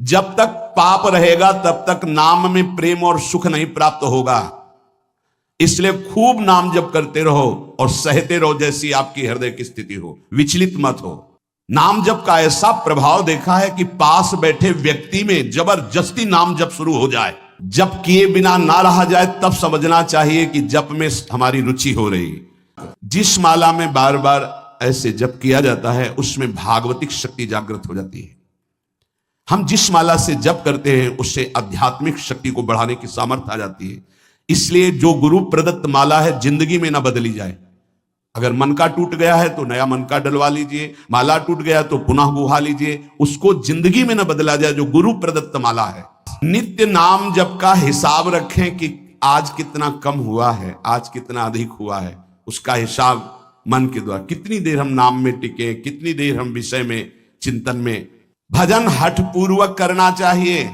जब तक पाप रहेगा तब तक नाम में प्रेम और सुख नहीं प्राप्त होगा। इसलिए खूब नाम जप करते रहो और सहते रहो, जैसी आपकी हृदय की स्थिति हो, विचलित मत हो। नाम जप का ऐसा प्रभाव देखा है कि पास बैठे व्यक्ति में जबरदस्ती नाम जप शुरू हो जाए, जप किए बिना ना रहा जाए, तब समझना चाहिए कि जप में हमारी रुचि हो रही। जिस माला में बार बार ऐसे जप किया जाता है उसमें भागवतिक शक्ति जागृत हो जाती है। हम जिस माला से जप करते हैं उससे आध्यात्मिक शक्ति को बढ़ाने की सामर्थ्य आ जाती है। इसलिए जो गुरु प्रदत्त माला है जिंदगी में ना बदली जाए। अगर मन का टूट गया है तो नया मन का डलवा लीजिए, माला टूट गया तो पुनः गुहा लीजिए, उसको जिंदगी में ना बदला जाए जो गुरु प्रदत्त माला है। नित्य नाम जप का हिसाब रखें कि आज कितना कम हुआ है, आज कितना अधिक हुआ है, उसका हिसाब मन के द्वारा। कितनी देर हम नाम में टिके, कितनी देर हम विषय में चिंतन में। भजन हठ पूर्वक करना चाहिए।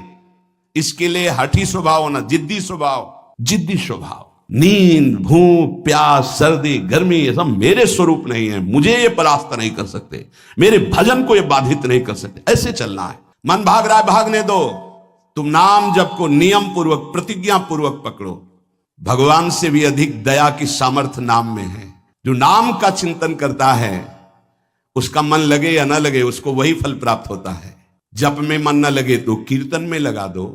इसके लिए हठी स्वभाव होना, जिद्दी स्वभाव, जिद्दी स्वभाव। नींद, भूख, प्यास, सर्दी, गर्मी ये सब मेरे स्वरूप नहीं है, मुझे ये परास्त नहीं कर सकते, मेरे भजन को ये बाधित नहीं कर सकते, ऐसे चलना है। मन भाग रहा है, भागने दो। तुम नाम जप को नियम पूर्वक, प्रतिज्ञा पूर्वक पकड़ो। भगवान से भी अधिक दया की सामर्थ्य नाम में है। जो नाम का चिंतन करता है उसका मन लगे या ना लगे उसको वही फल प्राप्त होता है। जप में मन ना लगे तो कीर्तन में लगा दो,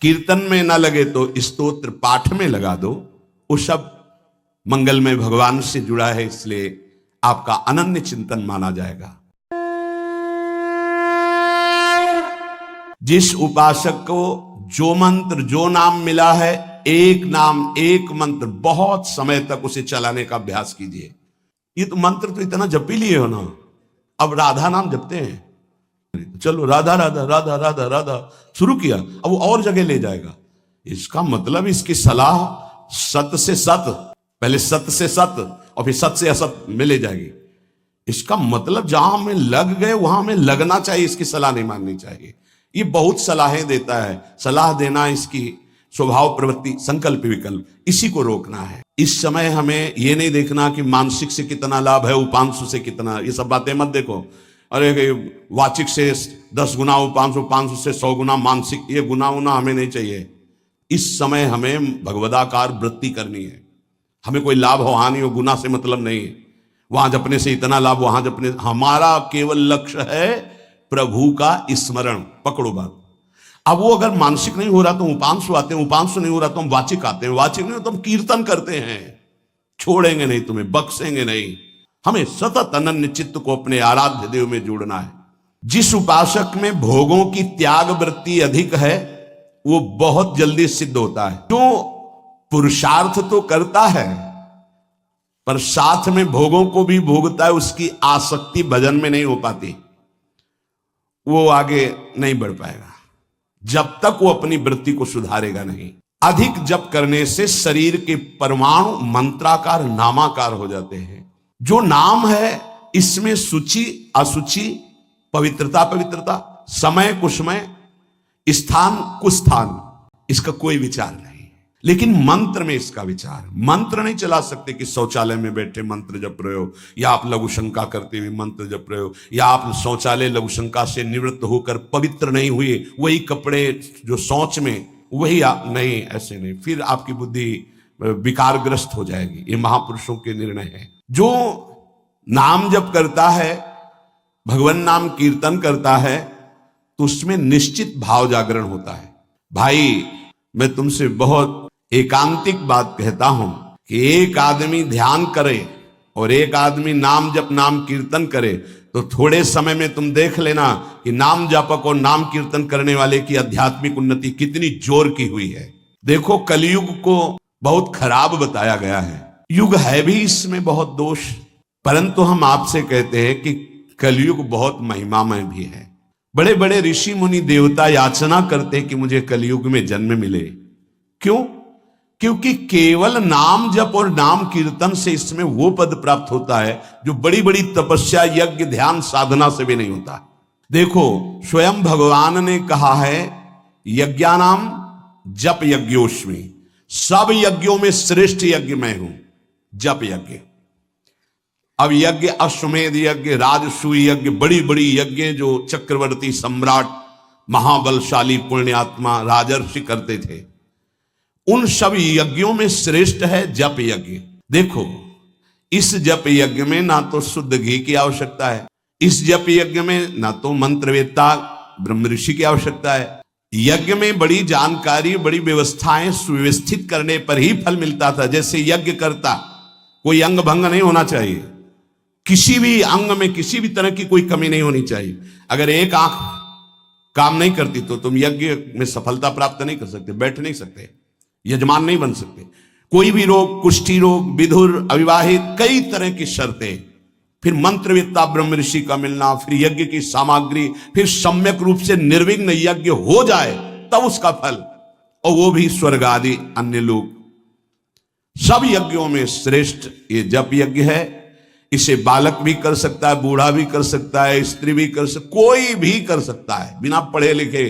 कीर्तन में ना लगे तो स्तोत्र पाठ में लगा दो। वो सब मंगलमय भगवान से जुड़ा है, इसलिए आपका अनन्य चिंतन माना जाएगा। जिस उपासक को जो मंत्र, जो नाम मिला है, एक नाम एक मंत्र बहुत समय तक उसे चलाने का अभ्यास कीजिए। ये तो मंत्र तो इतना जप ही लिए हो ना, अब राधा नाम जपते हैं, चलो राधा राधा राधा राधा राधा शुरू किया, अब वो और जगह ले जाएगा। इसका मतलब इसकी सलाह सत से सत, पहले सत से सत और फिर सत से असत में ले जाएगी। इसका मतलब जहां हमें लग गए वहां हमें लगना चाहिए, इसकी सलाह नहीं माननी चाहिए। ये बहुत सलाहें देता है, सलाह देना इसकी स्वभाव प्रवृत्ति, संकल्प विकल्प, इसी को रोकना है। इस समय हमें ये नहीं देखना कि मानसिक से कितना लाभ है, उपांशु से कितना, ये सब बातें मत देखो। अरे वाचिक से 10 गुना उपांशु, उपांशु से 100 गुना मानसिक, ये गुना उना हमें नहीं चाहिए। इस समय हमें भगवदाकार वृत्ति करनी है। हमें कोई लाभ हो हानि हो, गुना से मतलब नहीं है। वहां जपने से इतना लाभ, वहां जपने, हमारा केवल लक्ष्य है प्रभु का स्मरण। पकड़ो बात। अब वो अगर मानसिक नहीं हो रहा तो उपांशु आते हैं, उपांशु नहीं हो रहा तो हम वाचिक आते हैं, वाचिक नहीं हो तो हम कीर्तन करते हैं। छोड़ेंगे नहीं, तुम्हें बख्शेंगे नहीं। हमें सतत अनन्य चित्त को अपने आराध्य देव में जोड़ना है। जिस उपासक में भोगों की त्याग वृत्ति अधिक है वो बहुत जल्दी सिद्ध होता है। जो पुरुषार्थ तो करता है पर साथ में भोगों को भी भोगता है, उसकी आसक्ति भजन में नहीं हो पाती, वो आगे नहीं बढ़ पाएगा जब तक वो अपनी वृत्ति को सुधारेगा नहीं। अधिक जप करने से शरीर के परमाणु मंत्राकार, नामाकार हो जाते हैं। जो नाम है इसमें सूचि असुचि, पवित्रता पवित्रता, समय कुसमय, स्थान कुस्थान, इसका कोई विचार नहीं। लेकिन मंत्र में इसका विचार। मंत्र नहीं चला सकते कि शौचालय में बैठे मंत्र जप रहे हो, या आप लघु शंका करते हुए मंत्र जप रहे हो, या आप शौचालय लघु शंका से निवृत्त होकर पवित्र नहीं हुए, वही कपड़े जो शौच में वही नहीं, ऐसे नहीं, फिर आपकी बुद्धि विकारग्रस्त हो जाएगी। ये महापुरुषों के निर्णय है। जो नाम जप करता है, भगवान नाम कीर्तन करता है, तो उसमें निश्चित भाव जागरण होता है। भाई मैं तुमसे बहुत एकांतिक बात कहता हूं कि एक आदमी ध्यान करे और एक आदमी नाम जप नाम कीर्तन करे तो थोड़े समय में तुम देख लेना कि नाम जापक और नाम कीर्तन करने वाले की आध्यात्मिक उन्नति कितनी जोर की हुई है। देखो कलयुग को बहुत खराब बताया गया है, युग है भी इसमें बहुत दोष, परंतु हम आपसे कहते हैं कि कलयुग बहुत महिमामय भी है। बड़े बड़े ऋषि मुनि देवता याचना करते हैं कि मुझे कलयुग में जन्म मिले। क्यों? क्योंकि केवल नाम जप और नाम कीर्तन से इसमें वो पद प्राप्त होता है जो बड़ी बड़ी तपस्या, यज्ञ, ध्यान, साधना से भी नहीं होता। देखो स्वयं भगवान ने कहा है यज्ञानाम जप यज्ञोस्मि, सब यज्ञों में श्रेष्ठ यज्ञ मैं हूं, जप यज्ञ। अब यज्ञ अश्वमेध यज्ञ, राजसूय यज्ञ, बड़ी बड़ी यज्ञ जो चक्रवर्ती सम्राट महाबलशाली पुण्यात्मा राजर्षि करते थे। उन सब यज्ञों में श्रेष्ठ है जप यज्ञ। देखो, इस जप यज्ञ में ना तो शुद्ध घी की आवश्यकता है, इस जप यज्ञ में ना तो मंत्रवेत्ता ब्रह्म ऋषि की आवश्यकता है। यज्ञ में बड़ी जानकारी, बड़ी व्यवस्थाएं सुव्यवस्थित करने पर ही फल मिलता था। जैसे यज्ञ करता, कोई अंग भंग नहीं होना चाहिए, किसी भी अंग में किसी भी तरह की कोई कमी नहीं होनी चाहिए। अगर एक आंख काम नहीं करती तो तुम यज्ञ में सफलता प्राप्त नहीं कर सकते, बैठ नहीं सकते, यजमान नहीं बन सकते। कोई भी रोग, कुष्ठी रोग, विधुर, अविवाहित, कई तरह की शर्तें, फिर मंत्रवेत्ता ब्रह्म ऋषि का मिलना, फिर यज्ञ की सामग्री, फिर सम्यक रूप से निर्विघ्न यज्ञ हो जाए तब उसका फल, और वो भी स्वर्ग आदि अन्य लोग। सब यज्ञों में श्रेष्ठ ये जप यज्ञ है। इसे बालक भी कर सकता है, बूढ़ा भी कर सकता है, स्त्री भी कर सकता, कोई भी कर सकता है, बिना पढ़े लिखे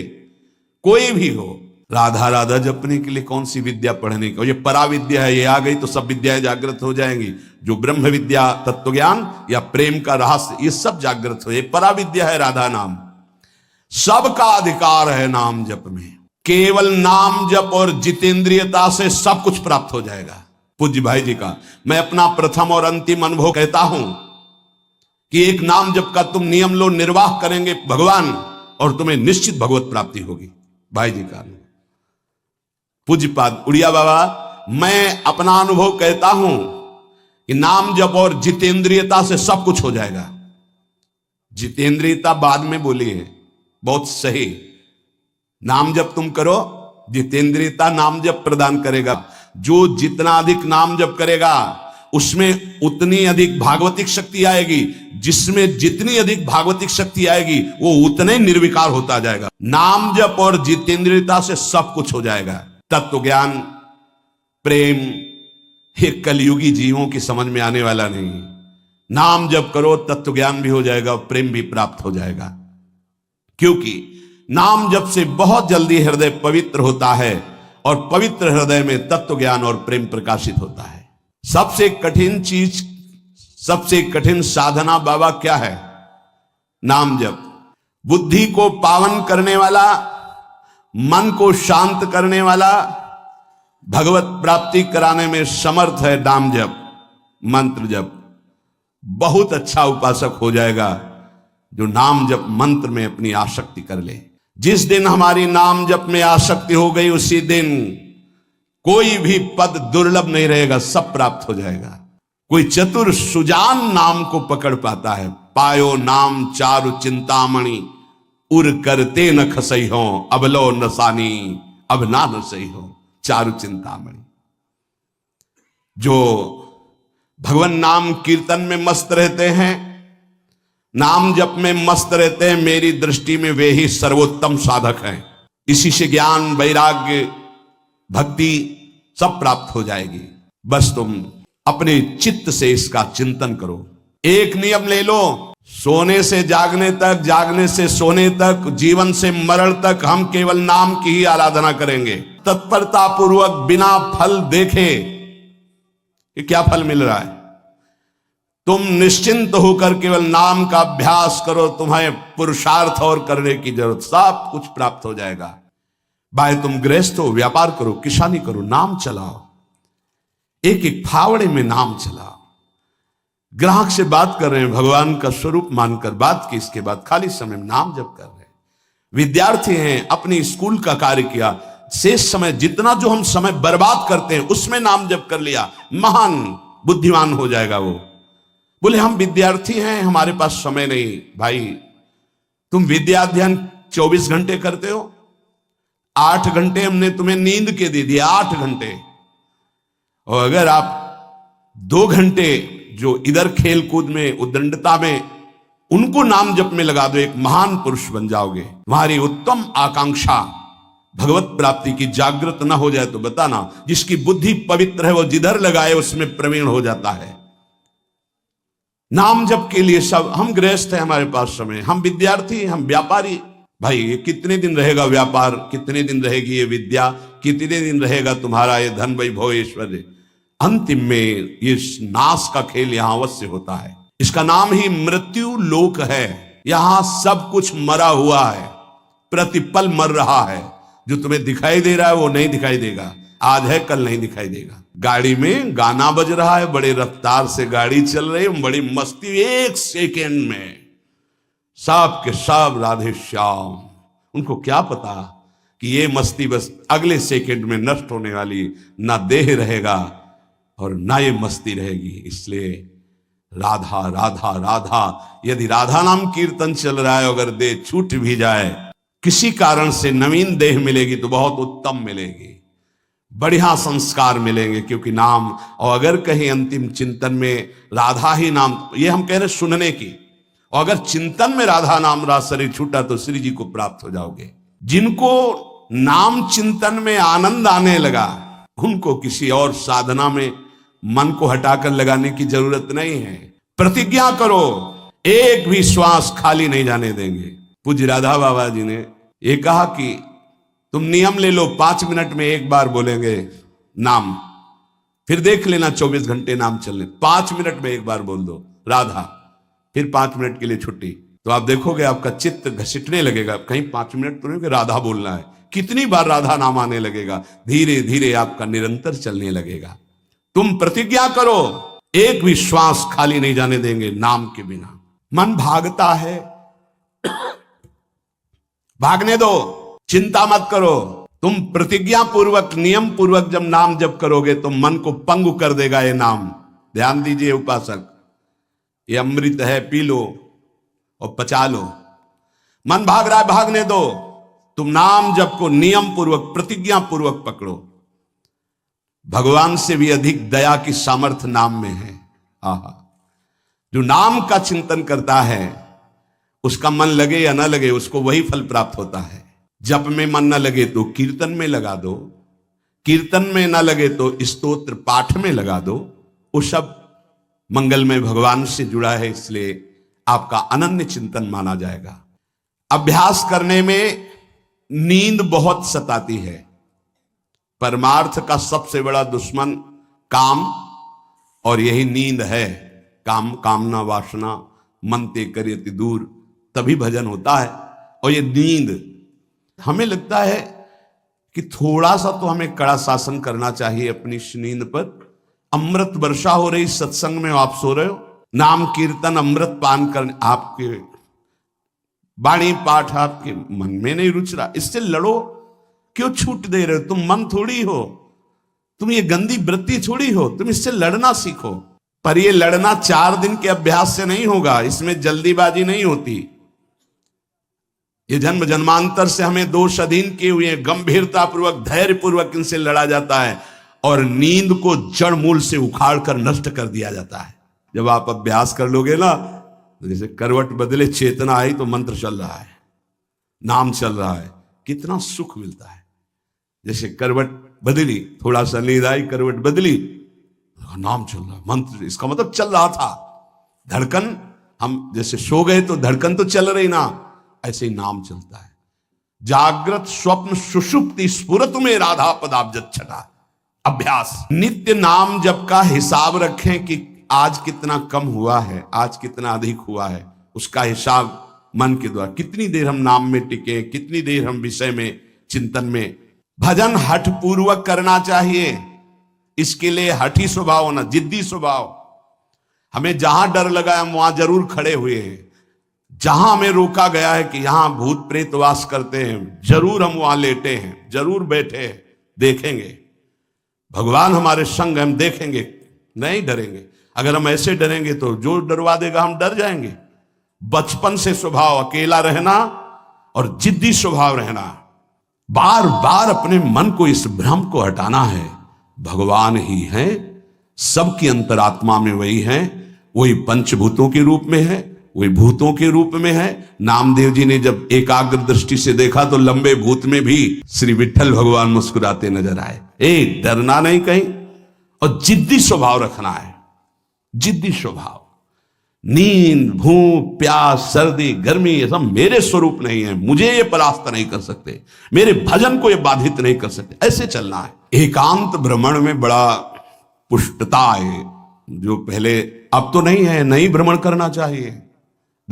कोई भी हो। राधा राधा जपने के लिए कौन सी विद्या पढ़ने की, ये परा विद्या है, ये आ गई तो सब विद्याएं जागृत हो जाएंगी। जो ब्रह्म विद्या, तत्व ज्ञान या प्रेम का रहस्य, ये सब जागृत हो, ये परा विद्या है राधा नाम। सबका अधिकार है नाम जप में। केवल नाम जप और जितेंद्रियता से सब कुछ प्राप्त हो जाएगा। पूज्य भाई जी का मैं अपना प्रथम और अंतिम अनुभव कहता हूं कि एक नाम जप का तुम नियम लो, निर्वाह करेंगे भगवान, और तुम्हें निश्चित भगवत प्राप्ति होगी। भाई जी का पूज्यपाद उड़िया बाबा, मैं अपना अनुभव कहता हूं कि नाम जप और जितेंद्रियता से सब कुछ हो जाएगा। जितेंद्रियता बाद में बोली है, बहुत सही। नाम जप तुम करो, जितेंद्रियता नाम जप प्रदान करेगा। जो जितना अधिक नाम जप करेगा उसमें उतनी अधिक भागवतिक शक्ति आएगी, जिसमें जितनी अधिक भागवतिक शक्ति आएगी वो उतने निर्विकार होता जाएगा। नाम जप और जितेंद्रियता से सब कुछ हो जाएगा। तत्व ज्ञान, प्रेम, ये कलयुगी जीवों की समझ में आने वाला नहीं। नाम जप करो, तत्व ज्ञान भी हो जाएगा, प्रेम भी प्राप्त हो जाएगा। क्योंकि नाम जप से बहुत जल्दी हृदय पवित्र होता है, और पवित्र हृदय में तत्व ज्ञान और प्रेम प्रकाशित होता है। सबसे कठिन चीज, सबसे कठिन साधना बाबा क्या है? नाम जप। बुद्धि को पावन करने वाला, मन को शांत करने वाला, भगवत प्राप्ति कराने में समर्थ है नाम जप, मंत्र जप। बहुत अच्छा उपासक हो जाएगा जो नाम जप मंत्र में अपनी आसक्ति कर ले। जिस दिन हमारी नाम जप में आसक्ति हो गई, उसी दिन कोई भी पद दुर्लभ नहीं रहेगा, सब प्राप्त हो जाएगा। कोई चतुर सुजान नाम को पकड़ पाता है। पायो नाम चारु चिंतामणि, उर करते न खसई हो, अबलो नसानी अब ना नसई हो, चारु चिंतामणि। जो भगवान नाम कीर्तन में मस्त रहते हैं, नाम जप में मस्त रहते हैं, मेरी दृष्टि में वे ही सर्वोत्तम साधक हैं। इसी से ज्ञान, वैराग्य, भक्ति सब प्राप्त हो जाएगी। बस तुम अपने चित्त से इसका चिंतन करो। एक नियम ले लो, सोने से जागने तक, जागने से सोने तक, जीवन से मरण तक हम केवल नाम की ही आराधना करेंगे। तत्परता पूर्वक, बिना फल देखे कि क्या फल मिल रहा है। तुम निश्चिंत होकर केवल नाम का अभ्यास करो, तुम्हें पुरुषार्थ और करने की जरूरत, सब कुछ प्राप्त हो जाएगा। भाई तुम गृहस्थ हो, व्यापार करो, किसानी करो, नाम चलाओ, एक एक फावड़े में नाम चलाओ। ग्राहक से बात कर रहे हैं, भगवान का स्वरूप मानकर बात की, इसके बाद खाली समय में नाम जप कर रहे हैं। विद्यार्थी हैं, अपनी स्कूल का कार्य किया, शेष समय जितना जो हम समय बर्बाद करते हैं उसमें नाम जप कर लिया, महान बुद्धिमान हो जाएगा वो। बोले हम विद्यार्थी हैं, हमारे पास समय नहीं। भाई तुम विद्या अध्ययन 24 घंटे करते हो, 8 घंटे हमने तुम्हें नींद के दे दिए, 8 घंटे। और अगर आप 2 घंटे जो इधर खेल कूद में, उद्दंडता में, उनको नाम जप में लगा दो, एक महान पुरुष बन जाओगे। तुम्हारी उत्तम आकांक्षा भगवत प्राप्ति की जागृत ना हो जाए तो बताना। जिसकी बुद्धि पवित्र है वो जिधर लगाए उसमें प्रवीण हो जाता है। नाम जप के लिए सब, हम गृहस्थ हैं, हमारे पास समय, हम विद्यार्थी, हम व्यापारी। भाई ये कितने दिन रहेगा व्यापार, कितने दिन रहेगी ये विद्या, कितने दिन रहेगा तुम्हारा ये धन वैभव ऐश्वर्य। अंतिम में ये नाश का खेल यहां अवश्य होता है। इसका नाम ही मृत्यु लोक है। यहां सब कुछ मरा हुआ है, प्रतिपल मर रहा है। जो तुम्हें दिखाई दे रहा है वो नहीं दिखाई देगा, आज है कल नहीं दिखाई देगा। गाड़ी में गाना बज रहा है, बड़े रफ्तार से गाड़ी चल रही है, बड़ी मस्ती, एक सेकेंड में सब के सब राधे श्याम। उनको क्या पता कि ये मस्ती बस अगले सेकेंड में नष्ट होने वाली, ना देह रहेगा और ना ये मस्ती रहेगी। इसलिए राधा राधा राधा, यदि राधा नाम कीर्तन चल रहा है, अगर देह छूट भी जाए, किसी कारण से नवीन देह मिलेगी तो बहुत उत्तम मिलेगी, बढ़िया संस्कार मिलेंगे, क्योंकि नाम। और अगर कहीं अंतिम चिंतन में राधा ही नाम, ये हम कह रहे सुनने की, और अगर चिंतन में राधा नाम राज शरीर छूटा तो श्री जी को प्राप्त हो जाओगे। जिनको नाम चिंतन में आनंद आने लगा, उनको किसी और साधना में मन को हटाकर लगाने की जरूरत नहीं है। प्रतिज्ञा करो, एक भी श्वास खाली नहीं जाने देंगे। पूज्य राधा बाबा जी ने ये कहा कि तुम नियम ले लो, 5 मिनट में एक बार बोलेंगे नाम, फिर देख लेना 24 घंटे नाम चलने, 5 मिनट में एक बार बोल दो राधा, फिर 5 मिनट के लिए छुट्टी। तो आप देखोगे आपका चित्त घसीटने लगेगा, कहीं 5 मिनट तो नहीं कि राधा बोलना है, कितनी बार राधा नाम आने लगेगा, धीरे धीरे आपका निरंतर चलने लगेगा। तुम प्रतिज्ञा करो, एक भी श्वास खाली नहीं जाने देंगे नाम के बिना। मन भागता है, भागने दो, चिंता मत करो। तुम प्रतिज्ञा पूर्वक, नियम पूर्वक जब नाम जप करोगे तो मन को पंगु कर देगा ये नाम। ध्यान दीजिए उपासक, ये अमृत है, पी लो और पचा लो। मन भाग रहा है, भागने दो। तुम नाम जप को नियम पूर्वक, प्रतिज्ञा पूर्वक पकड़ो। भगवान से भी अधिक दया की सामर्थ्य नाम में है। आहा, जो नाम का चिंतन करता है उसका मन लगे या ना लगे, उसको वही फल प्राप्त होता है। जप में मन न लगे तो कीर्तन में लगा दो, कीर्तन में न लगे तो स्तोत्र पाठ में लगा दो। वो सब मंगलमय भगवान से जुड़ा है, इसलिए आपका अनन्य चिंतन माना जाएगा। अभ्यास करने में नींद बहुत सताती है। परमार्थ का सबसे बड़ा दुश्मन काम, और यही नींद है। काम कामना वासना मनते करियति दूर, तभी भजन होता है। और ये नींद, हमें लगता है कि थोड़ा सा तो हमें कड़ा शासन करना चाहिए अपनी नींद पर। अमृत वर्षा हो रही सत्संग में, आप सो रहे हो, नाम कीर्तन अमृत पान करने, आपके वाणी पाठ आपके मन में नहीं रुच रहा, इससे लड़ो। क्यों छूट दे रहे हो? तुम मन थोड़ी हो, तुम ये गंदी वृत्ति थोड़ी हो, तुम इससे लड़ना सीखो। पर ये लड़ना 4 दिन के अभ्यास से नहीं होगा, इसमें जल्दीबाजी नहीं होती। ये जन्म जन्मांतर से हमें दोष अधीन किए हुए, गंभीरता पूर्वक धैर्य पूर्वक इनसे लड़ा जाता है, और नींद को जड़ मूल से उखाड़ कर नष्ट कर दिया जाता है। जब आप अभ्यास कर लोगे ना, तो जैसे करवट बदले, चेतना आई तो मंत्र चल रहा है, नाम चल रहा है, कितना सुख मिलता है। जैसे करवट बदली, थोड़ा सा नींद आई, करवट बदली, नाम चल रहा, मंत्र, इसका मतलब चल रहा था। धड़कन, हम जैसे सो गए तो धड़कन तो चल रही ना, ऐसे ही नाम चलता है। जागृत स्वप्न सुषुप्ति स्फुरत में राधा पदाब्ज छटा। अभ्यास, नित्य नाम जप का हिसाब रखें कि आज कितना कम हुआ है, आज कितना अधिक हुआ है, उसका हिसाब मन के द्वारा। कितनी देर हम नाम में टिके, कितनी देर हम विषय में, चिंतन में। भजन हठ पूर्वक करना चाहिए, इसके लिए हठी स्वभाव होना, जिद्दी स्वभाव। हमें जहां डर लगा हम वहां जरूर खड़े हुए हैं। जहां हमें रोका गया है कि यहां भूत प्रेत वास करते हैं, जरूर हम वहां लेटे हैं, जरूर बैठे हैं, देखेंगे। भगवान हमारे संग, हम देखेंगे, नहीं डरेंगे। अगर हम ऐसे डरेंगे तो जो डरवा देगा हम डर जाएंगे। बचपन से स्वभाव अकेला रहना और जिद्दी स्वभाव रहना, बार बार अपने मन को इस भ्रम को हटाना है। भगवान ही है, सबकी अंतरात्मा में वही है, वही पंचभूतों के रूप में है, वही भूतों के रूप में है। नामदेव जी ने जब एकाग्र दृष्टि से देखा तो लंबे भूत में भी श्री विठ्ठल भगवान मुस्कुराते नजर आए। डरना नहीं कहीं, और जिद्दी स्वभाव रखना है, जिद्दी स्वभाव। नींद, भूख, प्यास, सर्दी, गर्मी, ये सब मेरे स्वरूप नहीं है, मुझे ये परास्त नहीं कर सकते, मेरे भजन को ये बाधित नहीं कर सकते, ऐसे चलना है। एकांत भ्रमण में बड़ा पुष्टता है, जो पहले, अब तो नहीं है, नहीं भ्रमण करना चाहिए।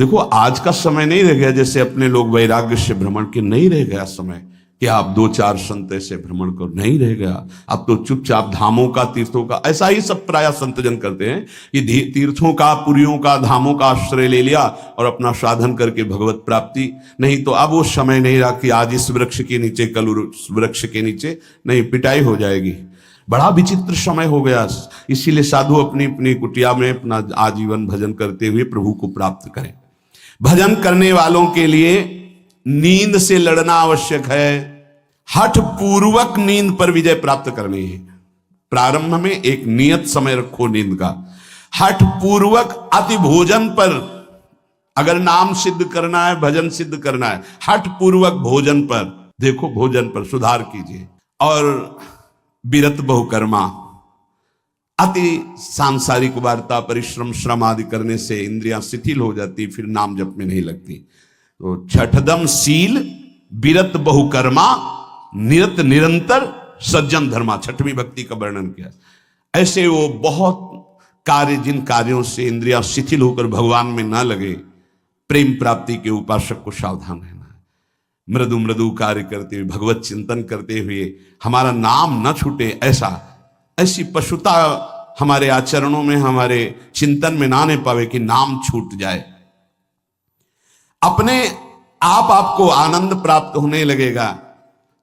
देखो आज का समय नहीं रह गया जैसे अपने लोग वैराग्य से भ्रमण के, नहीं रह गया समय कि आप 2-4 संत ऐसे भ्रमण करो, नहीं रह गया। अब तो चुपचाप धामों का, तीर्थों का, ऐसा ही सब प्राय संतजन करते हैं कि तीर्थों का, पुरियों का, धामों का आश्रय ले लिया और अपना साधन करके भगवत प्राप्ति। नहीं तो अब वो समय नहीं रहा कि आज इस वृक्ष के नीचे, कल उस वृक्ष के नीचे, नहीं, पिटाई हो जाएगी। बड़ा विचित्र समय हो गया। इसीलिए साधु अपनी अपनी कुटिया में अपना आजीवन भजन करते हुए प्रभु को प्राप्त करें। भजन करने वालों के लिए नींद से लड़ना आवश्यक है, हठ पूर्वक नींद पर विजय प्राप्त करनी है। प्रारंभ में एक नियत समय रखो नींद का, हठ पूर्वक अति भोजन पर, अगर नाम सिद्ध करना है, भजन सिद्ध करना है, हठ पूर्वक भोजन पर, देखो भोजन पर सुधार कीजिए। और विरत बहुकर्मा, अति सांसारिक वार्ता, परिश्रम, श्रम आदि करने से इंद्रियां शिथिल हो जाती, फिर नाम जप में नहीं लगती। तो छठदम शील, विरत बहुकर्मा, निरत निरंतर, सज्जन धर्मा, छठवीं भक्ति का वर्णन किया। ऐसे वो बहुत कार्य, जिन कार्यों से इंद्रियां शिथिल होकर भगवान में ना लगे, प्रेम प्राप्ति के उपासक को सावधान रहना है। मृदु मृदु कार्य करते हुए, भगवत चिंतन करते हुए हमारा नाम न छूटे, ऐसी पशुता हमारे आचरणों में, हमारे चिंतन में ना आने पावे कि नाम छूट जाए। अपने आप आपको आनंद प्राप्त होने लगेगा।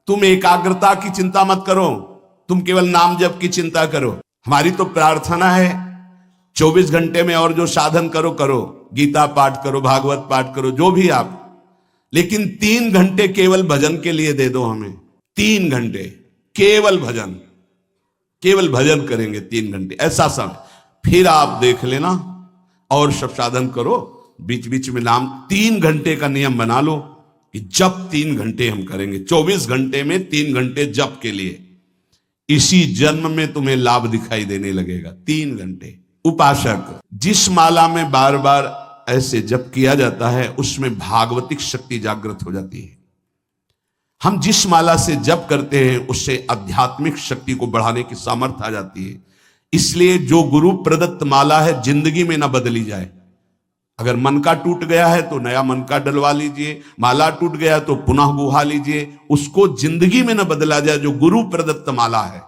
तुम एकाग्रता की चिंता मत करो, तुम केवल नाम जप की चिंता करो। हमारी तो प्रार्थना है 24 घंटे में और जो साधन करो करो, गीता पाठ करो, भागवत पाठ करो, जो भी आप, लेकिन 3 घंटे केवल भजन के लिए दे दो हमें। 3 घंटे केवल भजन, केवल भजन करेंगे 3 घंटे, ऐसा समय। फिर आप देख लेना और सब साधन करो, बीच बीच में नाम। 3 घंटे का नियम बना लो कि जप 3 घंटे हम करेंगे, 24 घंटे में 3 घंटे जप के लिए। इसी जन्म में तुम्हें लाभ दिखाई देने लगेगा। 3 घंटे। उपासक, जिस माला में बार बार ऐसे जप किया जाता है उसमें भागवतिक शक्ति जागृत हो जाती है। हम जिस माला से जप करते हैं उससे आध्यात्मिक शक्ति को बढ़ाने की सामर्थ्य आ जाती है। इसलिए जो गुरु प्रदत्त माला है जिंदगी में ना बदली जाए। अगर मन का टूट गया है तो नया मन का डलवा लीजिए, माला टूट गया तो पुनः गुहा लीजिए, उसको जिंदगी में ना बदला जाए जो गुरु प्रदत्त माला है।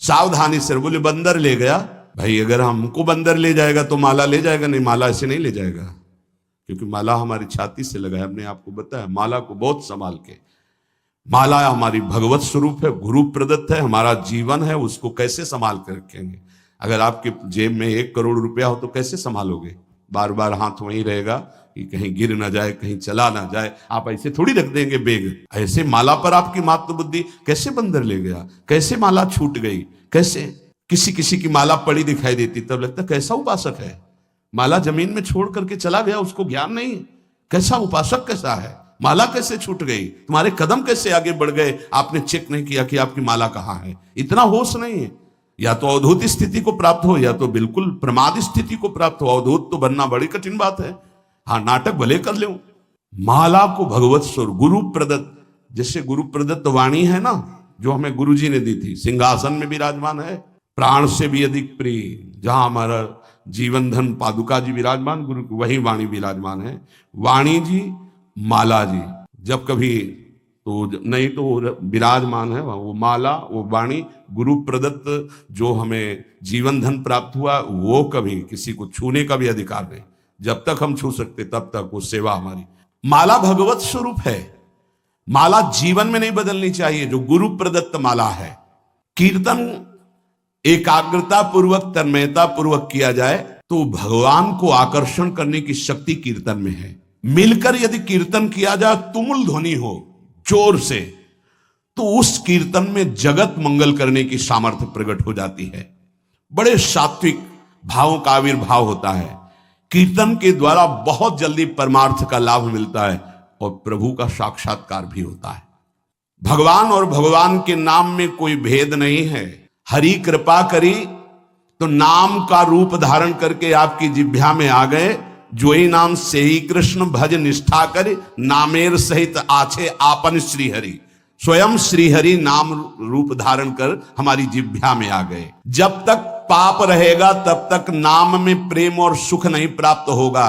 सावधानी से। बोले बंदर ले गया, भाई अगर हमको बंदर ले जाएगा तो माला ले जाएगा? नहीं, माला ऐसे नहीं ले जाएगा, क्योंकि माला हमारी छाती से लगा है। हमने आपको बताया माला को बहुत संभाल के। माला हमारी भगवत स्वरूप है, गुरु प्रदत्त है, हमारा जीवन है, उसको कैसे संभाल कर रखेंगे? अगर आपके जेब में 1 करोड़ रुपया हो तो कैसे संभालोगे? बार बार हाथ वहीं रहेगा कि कहीं गिर ना जाए, कहीं चला ना जाए। आप ऐसे थोड़ी रख देंगे बेग। ऐसे माला पर आपकी मात्र बुद्धि, कैसे बंदर ले गया, कैसे माला छूट गई, कैसे? किसी किसी की माला पड़ी दिखाई देती तब लगता कैसा उपासक है। माला जमीन में छोड़ करके चला गया, उसको ज्ञान नहीं, कैसा उपासक कैसा है? माला कैसे छूट गई? तुम्हारे कदम कैसे आगे बढ़ गए? आपने चेक नहीं किया कि आपकी माला कहाँ है। इतना होश नहीं है। या तो अवधूत स्थिति को प्राप्त हो या तो बिल्कुल प्रमाद स्थिति को प्राप्त हो। अवधूत तो बनना बड़ी कठिन बात है। हाँ, नाटक भले कर ले। माला को भगवत स्वरूप, गुरु प्रदत्त, जैसे गुरु प्रदत्त वाणी है ना, जो हमें गुरु जी ने दी थी, सिंहासन में विराजमान है, प्राण से भी अधिक प्रिय, जहां हमारा जीवन धन पादुका जी विराजमान, गुरु वही वाणी विराजमान है। वाणी जी, माला जी, जब कभी तो नहीं तो विराजमान है वो माला, वो वाणी, गुरु प्रदत्त जो हमें जीवन धन प्राप्त हुआ, वो कभी किसी को छूने का भी अधिकार नहीं। जब तक हम छू सकते तब तक वो सेवा हमारी। माला भगवत स्वरूप है। माला जीवन में नहीं बदलनी चाहिए, जो गुरु प्रदत्त माला है। कीर्तन एकाग्रता पूर्वक, तन्मयता पूर्वक किया जाए तो भगवान को आकर्षण करने की शक्ति कीर्तन में है। मिलकर यदि कीर्तन किया जाए, तुमुल ध्वनि हो जोर से, तो उस कीर्तन में जगत मंगल करने की सामर्थ्य प्रकट हो जाती है। बड़े सात्विक भावों का आविर्भाव होता है। कीर्तन के द्वारा बहुत जल्दी परमार्थ का लाभ मिलता है और प्रभु का साक्षात्कार भी होता है। भगवान और भगवान के नाम में कोई भेद नहीं है। हरि कृपा करी तो नाम का रूप धारण करके आपकी जिह्वा में आ गए। जो ही नाम से ही कृष्ण भज निष्ठा कर, नामेर सहित आछे आपन श्रीहरि। स्वयं श्रीहरि नाम रूप धारण कर हमारी जिह्वा में आ गए। जब तक पाप रहेगा तब तक नाम में प्रेम और सुख नहीं प्राप्त होगा।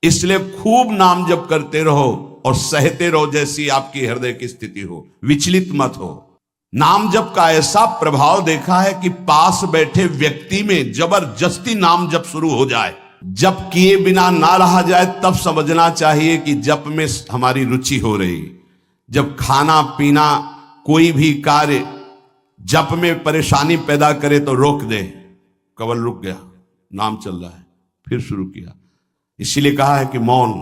इसलिए खूब नाम जप करते रहो और सहते रहो, जैसी आपकी हृदय की स्थिति हो, विचलित मत हो। नाम जप का ऐसा प्रभाव देखा है कि पास बैठे व्यक्ति में जबरदस्ती नाम जप शुरू हो जाए, जप किए बिना ना रहा जाए, तब समझना चाहिए कि जप में हमारी रुचि हो रही। जब खाना पीना कोई भी कार्य जप में परेशानी पैदा करे तो रोक दे, कवल रुक गया, नाम चल रहा है, फिर शुरू किया। इसीलिए कहा है कि मौन,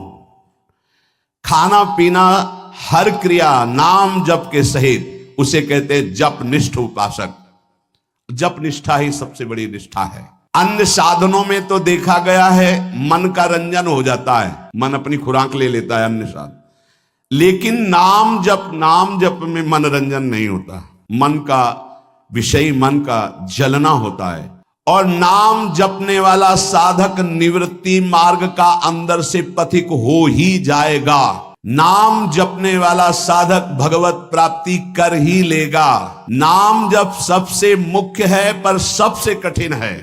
खाना पीना हर क्रिया नाम जप के सहित, उसे कहते हैं जप निष्ठ उपासक। जप निष्ठा ही सबसे बड़ी निष्ठा है। अन्य साधनों में तो देखा गया है मन का रंजन हो जाता है, मन अपनी खुराक ले लेता है अन्य साधन, लेकिन नाम जप में मनोरंजन नहीं होता, मन का विषय, मन का जलना होता है। और नाम जपने वाला साधक निवृत्ति मार्ग का अंदर से पथिक हो ही जाएगा। नाम जपने वाला साधक भगवत प्राप्ति कर ही लेगा। नाम जप सबसे मुख्य है पर सबसे कठिन है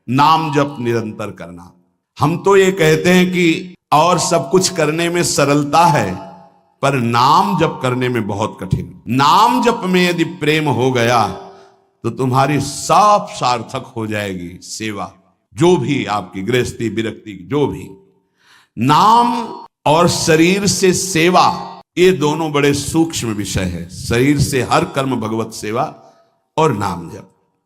नाम जप निरंतर करना। हम तो ये कहते हैं कि और सब कुछ करने में सरलता है, पर नाम जप करने में बहुत कठिन। नाम जप में यदि प्रेम हो गया तो तुम्हारी सब सार्थक हो जाएगी सेवा, जो भी आपकी गृहस्थी विरक्ति, जो भी। नाम और शरीर से सेवा, ये दोनों बड़े सूक्ष्म विषय है। शरीर से हर कर्म भगवत सेवा और नाम जप।